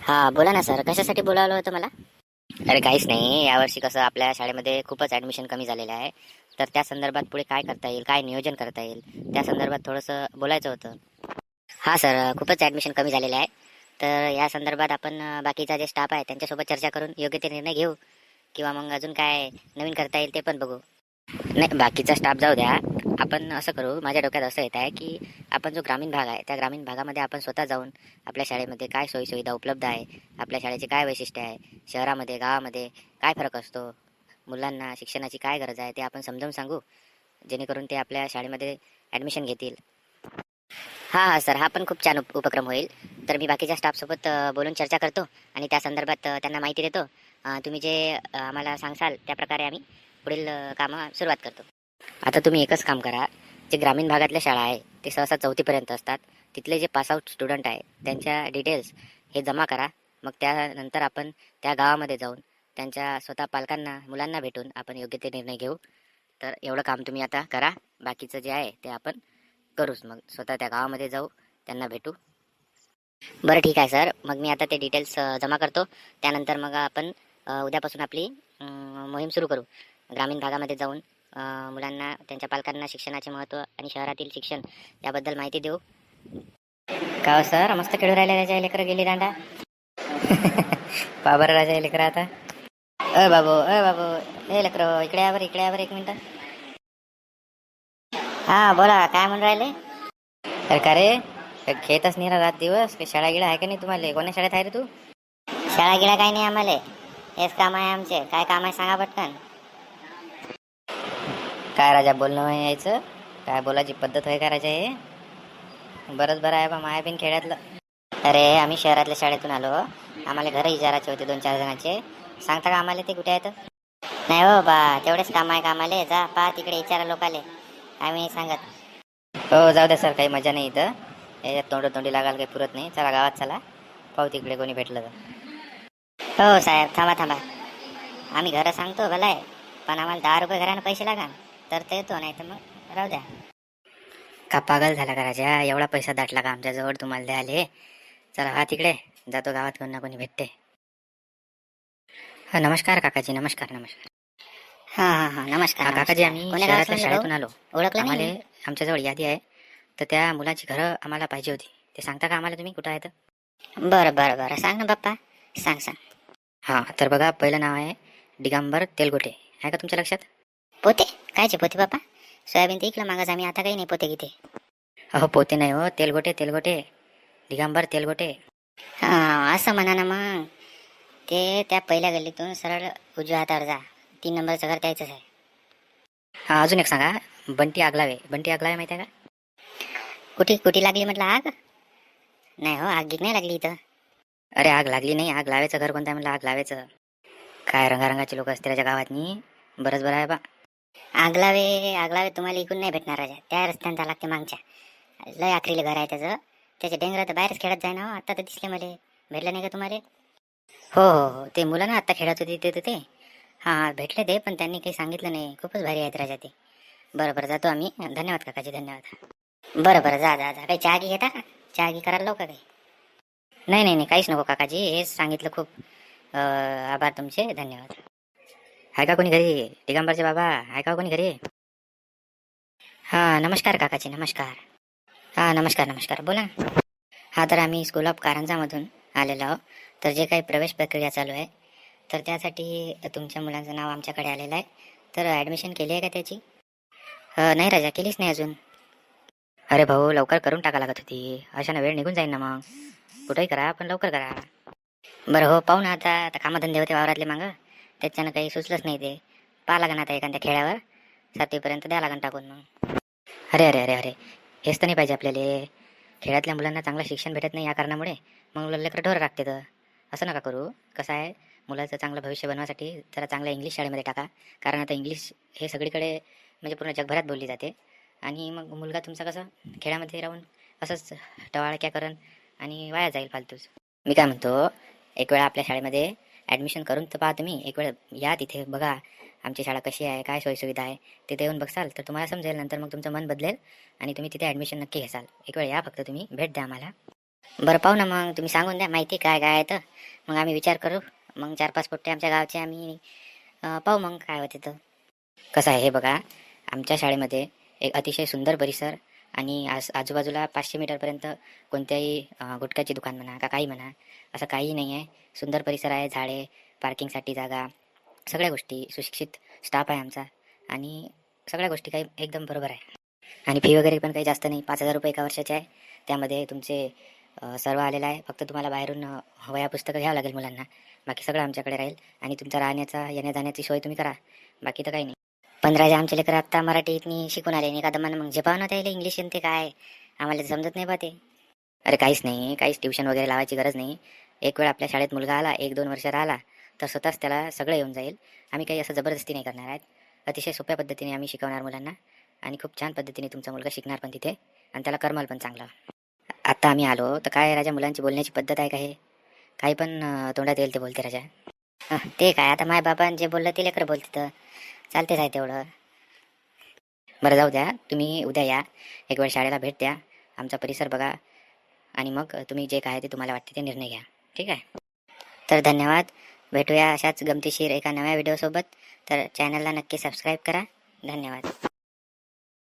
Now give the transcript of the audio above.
हा बोला ना सर, कशासाठी बोलावलं होतं मला? अरे काहीच नाही, यावर्षी कसं आपल्या शाळेमध्ये खूपच ॲडमिशन कमी झालेलं आहे. तर त्या संदर्भात पुढे काय करता येईल, काय नियोजन करता येईल, त्या संदर्भात थोडंसं बोलायचं होतं. हा सर, खूपच ॲडमिशन कमी झालेले आहे. तर या संदर्भात आपण बाकीचा जे स्टाफ आहे त्यांच्यासोबत चर्चा करून योग्य ते निर्णय घेऊ, किंवा मग अजून काय नवीन करता येईल ते पण बघू. नाही, बाकीचा स्टाफ जाऊ द्या. आपण असं करू, माझ्या डोक्यात असं येत आहे की आपण जो ग्रामीण भाग आहे त्या ग्रामीण भागामध्ये आपण स्वतः जाऊन आपल्या शाळेमध्ये काय सोयीसुविधा उपलब्ध आहे, आपल्या शाळेचे काय वैशिष्ट्य आहे, शहरामध्ये गावामध्ये काय फरक असतो, मुलांना शिक्षणाची काय गरज आहे ते आपण समजावून सांगू, जेणेकरून ते आपल्या शाळेमध्ये ॲडमिशन घेतील. हां हां सर, हा पण खूप छान उपक्रम होईल. तर मी बाकीच्या स्टाफसोबत बोलून चर्चा करतो आणि त्या संदर्भात त्यांना माहिती देतो. तुम्ही जे आम्हाला सांगसाल त्याप्रकारे आम्ही पुढील कामं सुरुवात करतो. आता तुम्ही एकच काम करा, जे ग्रामीण भागातल्या शाळा आहे ते सहसा चौथीपर्यंत असतात. तिथले जे पासआउट स्टुडंट आहे त्यांच्या डिटेल्स हे जमा करा. मग त्यानंतर आपण त्या गावामध्ये जाऊन त्यांच्या स्वतः पालकांना, मुलांना भेटून आपण योग्य ते निर्णय घेऊ. तर एवढं काम तुम्ही आता करा. बाकीचं जे आहे ते आपण करूच. मग स्वतः त्या गावामध्ये जाऊ, त्यांना भेटू. बरं ठीक आहे सर, मग मी आता ते डिटेल्स जमा करतो. त्यानंतर मग आपण उद्यापासून आपली मोहीम सुरू करू. ग्रामीण भागामध्ये जाऊन मुलांना, त्यांच्या पालकांना शिक्षणाचे महत्त्व आणि शहरातील शिक्षण याबद्दल माहिती देऊ. का हो सर, मस्त खेळू राहिले राजा लेकरं गेली दांडा. पहा बरं राजा लेकरं आता. बाबू ए लेकरं, इकडे यावर एक मिनिट. हा बोला, काय म्हणून राहिले? अरे का रे, खेळतच नाही रात दिवस? काही शाळा गिळा आहे का नाही तुम्हाला? कोण्या शाळेत आहे रे तू? शाळा गिळा काही नाही आम्हाला, हेच काम आहे आमचे. काय काम आहे सांगा पटकन. काय राजा बोलणं आहे यायचं? काय बोलायची पद्धत आहे का राजा हे? बरंच बरं आहे बा, माया बिन खेड्यातलं. अरे आम्ही शहरातल्या शाळेतून आलो, आम्हाला घर इजाराचे होते 2-4 जणांचे. सांगता का आम्हाला ते कुठे आहेत? नाही हो बा, तेवढेच काम आहे का आम्हाला? जा पहा तिकडे, विचारा लोकाले, आम्ही नाही सांगत. हो जाऊ द्या सर, काही मजा नाही इथं. याच्यात तोंडी लागायला काही पुरत नाही. चला गावात चला, पाहू तिकडे कोणी भेटलं तर. हो साहेब, थांबा थांबा, आम्ही घरं सांगतो भलाय, पण आम्हाला 10 रुपये घरानं पैसे लागा तर ते येतो, नाही तर मग राहू द्या. का पागल झाला का राजा? एवढा पैसा दाटला का आमच्याजवळ तुम्हाला द्याले? चला हा तिकडे, जातो गावात कोणी ना कोणी भेटते. हा नमस्कार काकाजी, नमस्कार नमस्कार. हा हा हा नमस्कार. हा काकाजी, आम्ही शहरातल्या शाळेतून आलो. ओळखलं आम्हाला, आमच्याजवळ यादी आहे. तर त्या मुलाची घरं आम्हाला पाहिजे होती. ते सांगता का आम्हाला तुम्ही कुठं आहेत? बरं बरं बरं, सांग ना बाप्पा, सांग सांग. हां तर बघा, पहिलं नाव आहे दिगंबर तेलगोटे. आहे का तुमच्या लक्षात? पोते? कायचे पोते बाप्पा? सोयाबीन ते इकडं मागास आम्ही, आता काही नाही पोते किती. अहो पोते नाही हो, तेलगोटे तेलगोटे, दिगंबर तेलगोटे. हां असं म्हणा ना मग. ते त्या पहिल्या गल्लीतून सरळ उजव्या हातावर जा, 3 नंबरचं घर त्याचंच आहे. हा अजून एक सांगा, बंटी आगलावे. बंटी आगलावे माहिती आहे का? कुठे कुठे लागली म्हटलं आग? नाही हो, आग नाही लागली इथं. अरे आग लागली नाही, आग लावायचं घर कोणतं म्हटलं? आग लावायचं. काय रंगारंगाचे लोक असते त्याच्या गावात नी. बरंच बरं आहे बा. आगलावे आगलावे तुम्हाला इकडून नाही भेटणार राजा, त्या रस्त्यानं जा लागते मागच्या. लय आखरीले घर आहे त्याचं. त्याचे डेंगर तर बाहेरच खेळत जाय ना हो. आता तर दिसले मला, भेटलं नाही का तुम्हाला? हो हो हो, ते मुलं ना आत्ता खेळत होती ते. हां भेटले ते, पण त्यांनी काही सांगितलं नाही. खूपच भारी आहेत राजा ते. बरं बरं, जातो आम्ही. धन्यवाद काकाजी, धन्यवाद. बरं बरं, जा जा जा. काही चहा घी घेता का? चहा घी करायला लावू का काही? नाही नाही नाही, काहीच नको काकाजी, हेच सांगितलं. खूप आभार तुमचे, धन्यवाद. आहे का कोणी घरी? दिगंबरचे बाबा आहे का कोणी घरी? हां नमस्कार काकाजी, नमस्कार. हां नमस्कार नमस्कार, बोला. हा तर आम्ही स्कूल ऑफ कारंजामधून आलेलो आहो. तर जे काही प्रवेश प्रक्रिया चालू आहे, तर त्यासाठी तुमच्या मुलांचं नाव आमच्याकडे आलेलं आहे. तर ॲडमिशन केली आहे का त्याची? नाही राजा, केलीच नाही अजून. अरे भाऊ, लवकर करून टाका लागत होती. अशानं वेळ निघून जाईल ना मग. कुठंही करा पण लवकर करा. बरं हो, पाहू ना. आता आता कामधंदे होते वावरातले मागं, त्याच्यानं काही सुचलंच नाही ते. पाहा लागन आता एखाद्या खेळावर 7वीपर्यंत द्या लागन टाकून मग. अरे अरे अरे अरे, हेच तर नाही पाहिजे आपल्याला. खेळातल्या मुलांना चांगलं शिक्षण भेटत नाही या कारणामुळे मग लेकरं ढोरं राखते. तर असं नका करू. कसं आहे, मुलाचं चांगलं भविष्य बनवासाठी जरा चांगल्या इंग्लिश शाळेमध्ये टाका. कारण आता इंग्लिश हे सगळीकडे, म्हणजे पूर्ण जगभरात बोलली जाते. आणि मग मुलगा तुमचा कसं खेळामध्ये राहून असंच टवाळक्या करण आणि वाया जाईल फालतूच. मी काय म्हणतो, एक वेळा आपल्या शाळेमध्ये ॲडमिशन करून तर पहा तुम्ही. एक वेळ या तिथे, बघा आमची शाळा कशी आहे, काय सोयीसुविधा आहे. तिथे येऊन बघसाल तर तुम्हाला समजेल. नंतर मग तुमचं मन बदलेल आणि तुम्ही तिथे ॲडमिशन नक्की घेसाल. एक वेळ या फक्त तुम्ही, भेट द्या आम्हाला. बरं पाहू ना, मग तुम्ही सांगून द्या माहिती काय काय आहे तर मग आम्ही विचार करू. मग 4-5 पोट्टे आमच्या गावचे आम्ही पाहू मग काय होते तर. कसं आहे हे बघा, आमच्या शाळेमध्ये एक अतिशय सुंदर परिसर आणि आजूबाजूला 500 मीटरपर्यंत कोणत्याही गुटख्याची दुकान म्हणा का काही म्हणा असं काही नाही आहे. सुंदर परिसर आहे, झाडे, पार्किंगसाठी जागा, सगळ्या गोष्टी, सुशिक्षित स्टाफ आहे आमचा आणि सगळ्या गोष्टी काही एकदम बरोबर आहे. आणि फी वगैरे पण काही जास्त नाही, 5,000 रुपये एका वर्षाचे आहे. त्यामध्ये तुमचे सर्व आलेलं आहे. फक्त तुम्हाला बाहेरून वह्या पुस्तकं घ्यावं लागेल मुलांना. बाकी सगळं आमच्याकडे राहील आणि तुमचा राहण्याचा येण्या जाण्याची सोय तुम्ही करा. बाकी तर काही नाही. 15 आमचे लेकर आत्ता मराठीतनी शिकून आले नाही का दमान मग जे पाहणं त्याला इंग्लिश ते काय आम्हाला ते समजत नाही बा ते. अरे काहीच नाही, काहीच ट्युशन वगैरे लावायची गरज नाही. एक वेळ आपल्या शाळेत मुलगा आला, 1-2 वर्ष राहिला तर स्वतःच त्याला सगळं येऊन जाईल. आम्ही काही असं जबरदस्ती नाही करणार आहेत. अतिशय सोप्या पद्धतीने आम्ही शिकवणार मुलांना आणि खूप छान पद्धतीने तुमचा मुलगा शिकणार पण तिथे आणि त्याला करमाल पण चांगलं. आता आम्ही आलो तर काय राजा, मुलांची बोलण्याची पद्धत आहे का हे? काही पण तोंडात येईल ते बोलते राजा. ते काय आता माय बाबांनी जे बोललं ते लेकर बोलते तर चालतेच आहे तेवढं. बरं जाऊ द्या, तुम्ही उद्या या, एक वेळ शाळेला भेट द्या, आमचा परिसर बघा आणि मग तुम्ही जे काय ते तुम्हाला वाटते ते निर्णय घ्या. ठीक आहे? तर धन्यवाद. भेटूया अशाच गमतीशीर एका नव्या व्हिडिओसोबत. तर चॅनलला नक्की सबस्क्राईब करा. धन्यवाद.